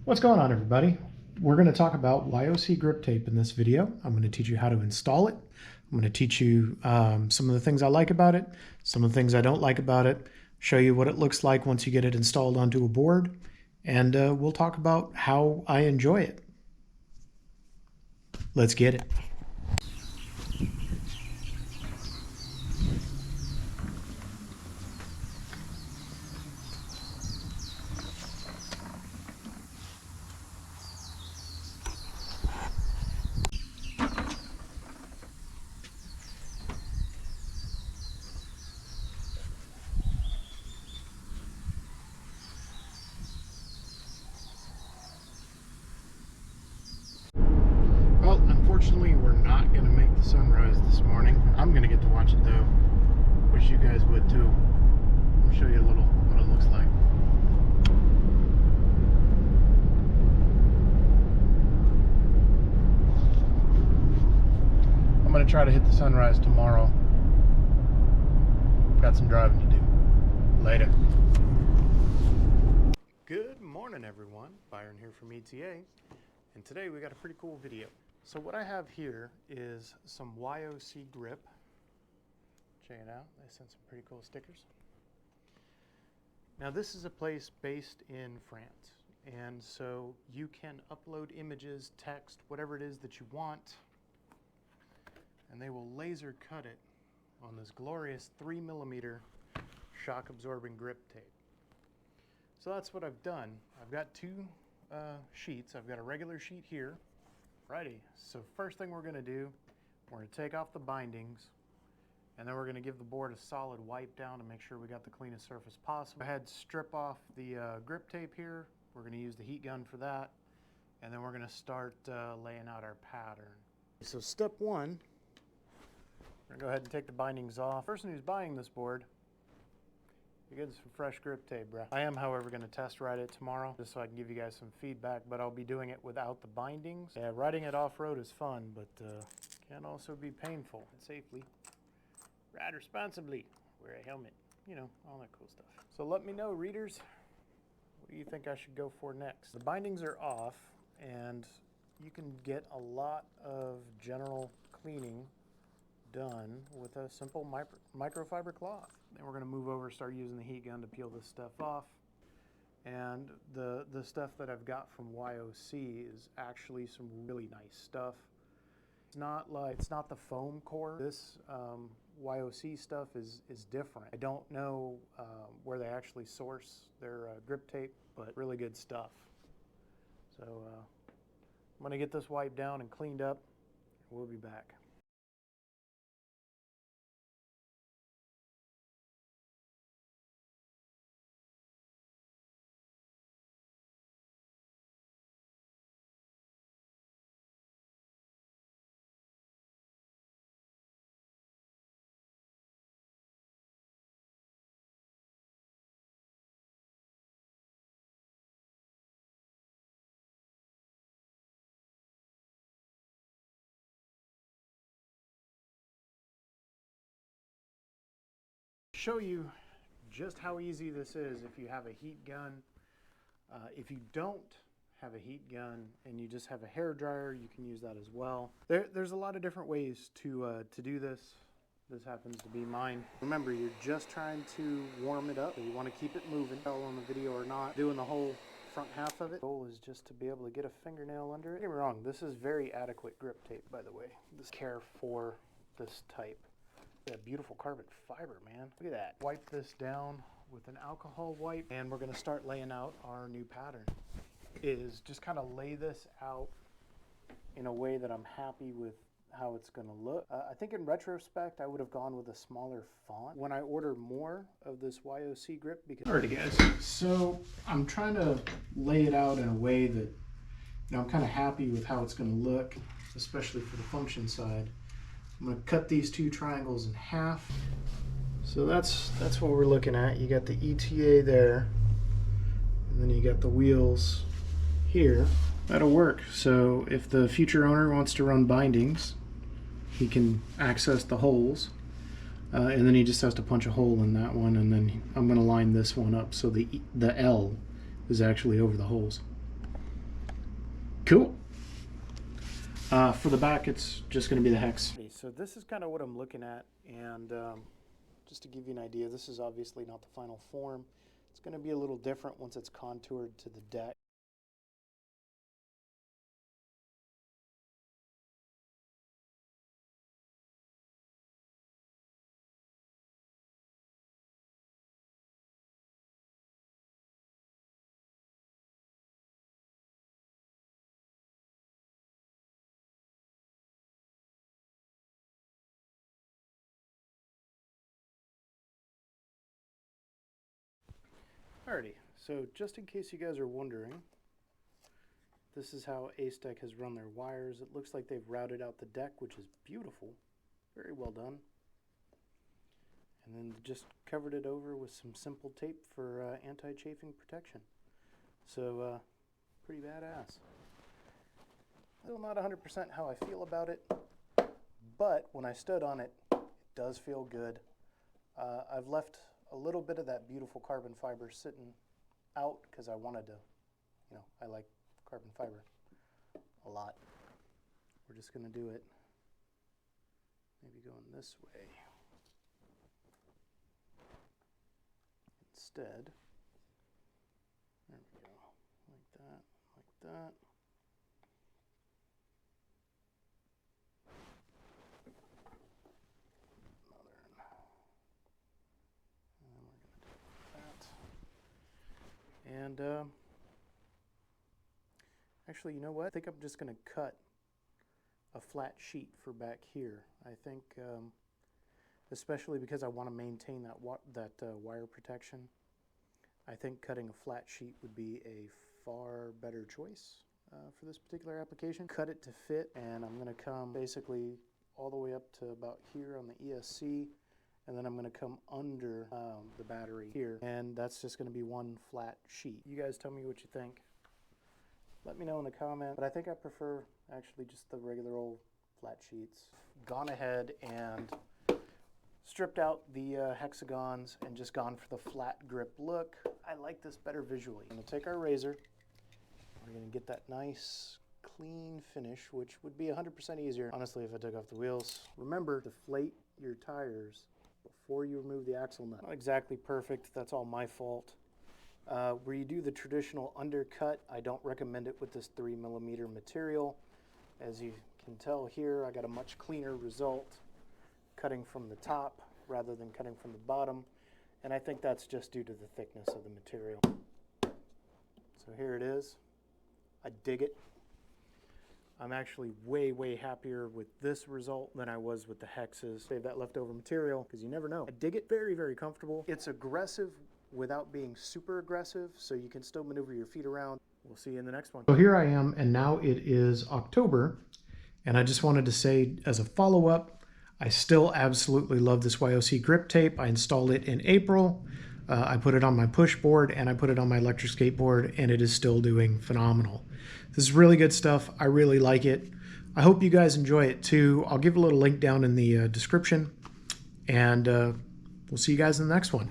What's going on, everybody? We're going to talk about YOC Grip Tape in this video. I'm going to teach you how to install it. I'm going to teach you some of the things I like about it, some of the things I don't like about it, show you what it looks like once you get it installed onto a board, and we'll talk about how I enjoy it. Let's get it. Well, unfortunately, we're not going to make the sunrise this morning. I'm going to get to watch it, though. Wish you guys would, too. I'll show you a little what it looks like. I'm going to try to hit the sunrise tomorrow. Got some driving to do. Later. Good morning, everyone. Byron here from ETA. And today we got a pretty cool video. So what I have here is some YOC Grip. Check it out. They sent some pretty cool stickers. Now this is a place based in France. And so you can upload images, text, whatever it is that you want. And they will laser cut it on this glorious 3mm shock absorbing grip tape. So that's what I've done. I've got two sheets. I've got a regular sheet here. Righty, so first thing we're going to do, we're going to take off the bindings, and then we're going to give the board a solid wipe down to make sure we got the cleanest surface possible. Go ahead, strip off the grip tape here. We're going to use the heat gun for that, and then we're going to start laying out our pattern. So step one, we're going to go ahead and take the bindings off. The person who's buying this board, you get some fresh grip tape, bruh. I am, however, going to test ride it tomorrow just so I can give you guys some feedback, but I'll be doing it without the bindings. Yeah, riding it off-road is fun, but can also be painful. And safely, ride responsibly, wear a helmet, you know, all that cool stuff. So let me know, readers, what do you think I should go for next? The bindings are off, and you can get a lot of general cleaning done with a simple microfiber cloth. Then we're going to move over, start using the heat gun to peel this stuff off. And the stuff that I've got from YOC is actually some really nice stuff. It's not the foam core. This YOC stuff is different. I don't know where they actually source their grip tape, but really good stuff. So I'm going to get this wiped down and cleaned up. We'll be back. Show you just how easy this is if you have a heat gun. If you don't have a heat gun and you just have a hair dryer, you can use that as well. There's a lot of different ways to do this. This happens to be mine. Remember, you're just trying to warm it up. You want to keep it moving. Tell on the video or not, doing the whole front half of it. The goal is just to be able to get a fingernail under it. Don't get me wrong, this is very adequate grip tape, by the way. This care for this type. That beautiful carbon fiber, man. Look at that. Wipe this down with an alcohol wipe, and we're going to start laying out our new pattern. Is just kind of lay this out in a way that I'm happy with how it's going to look. I think in retrospect, I would have gone with a smaller font when I order more of this YOC grip. Because alrighty, guys. So I'm trying to lay it out in a way that, you know, I'm kind of happy with how it's going to look, especially for the function side. I'm going to cut these two triangles in half. So that's what we're looking at. You got the ETA there, and then you got the wheels here. That'll work. So if the future owner wants to run bindings, he can access the holes, and then he just has to punch a hole in that one, and then I'm going to line this one up so the L is actually over the holes. Cool. For the back, it's just going to be the hex. So this is kind of what I'm looking at, and just to give you an idea, this is obviously not the final form. It's going to be a little different once it's contoured to the deck. Alrighty, so just in case you guys are wondering, this is how Ace-Deck has run their wires. It looks like they've routed out the deck, which is beautiful. Very well done. And then just covered it over with some simple tape for anti-chafing protection. So, pretty badass. Still not 100% how I feel about it, but when I stood on it, it does feel good. I've left a little bit of that beautiful carbon fiber sitting out because I wanted to, I like carbon fiber a lot. We're just going to do it maybe going this way instead. There we go, like that, like that. And actually, you know what? I think I'm just going to cut a flat sheet for back here. I think, especially because I want to maintain that wire protection, I think cutting a flat sheet would be a far better choice for this particular application. Cut it to fit, and I'm going to come basically all the way up to about here on the ESC. And then I'm going to come under the battery here, and that's just going to be one flat sheet. You guys tell me what you think. Let me know in the comment, but I think I prefer actually just the regular old flat sheets. Gone ahead and stripped out the hexagons and just gone for the flat grip look. I like this better visually. I'm going to take our razor. We're going to get that nice clean finish, which would be 100% easier, honestly, if I took off the wheels. Remember, deflate your tires before you remove the axle nut. Not exactly perfect, that's all my fault. Where you do the traditional undercut, I don't recommend it with this 3mm material. As you can tell here, I got a much cleaner result cutting from the top rather than cutting from the bottom, and I think that's just due to the thickness of the material. So here it is. I dig it. I'm actually way happier with this result than I was with the hexes. Save that leftover material because you never know. I dig it. Very comfortable. It's aggressive without being super aggressive, so you can still maneuver your feet around. We'll see you in the next one. So here I am, and now it is October, and I just wanted to say as a follow-up, I still absolutely love this YOC Grip Tape. I installed it in April. I put it on my push board and I put it on my electric skateboard, and it is still doing phenomenal. This is really good stuff. I really like it. I hope you guys enjoy it too. I'll give a little link down in the description, and we'll see you guys in the next one.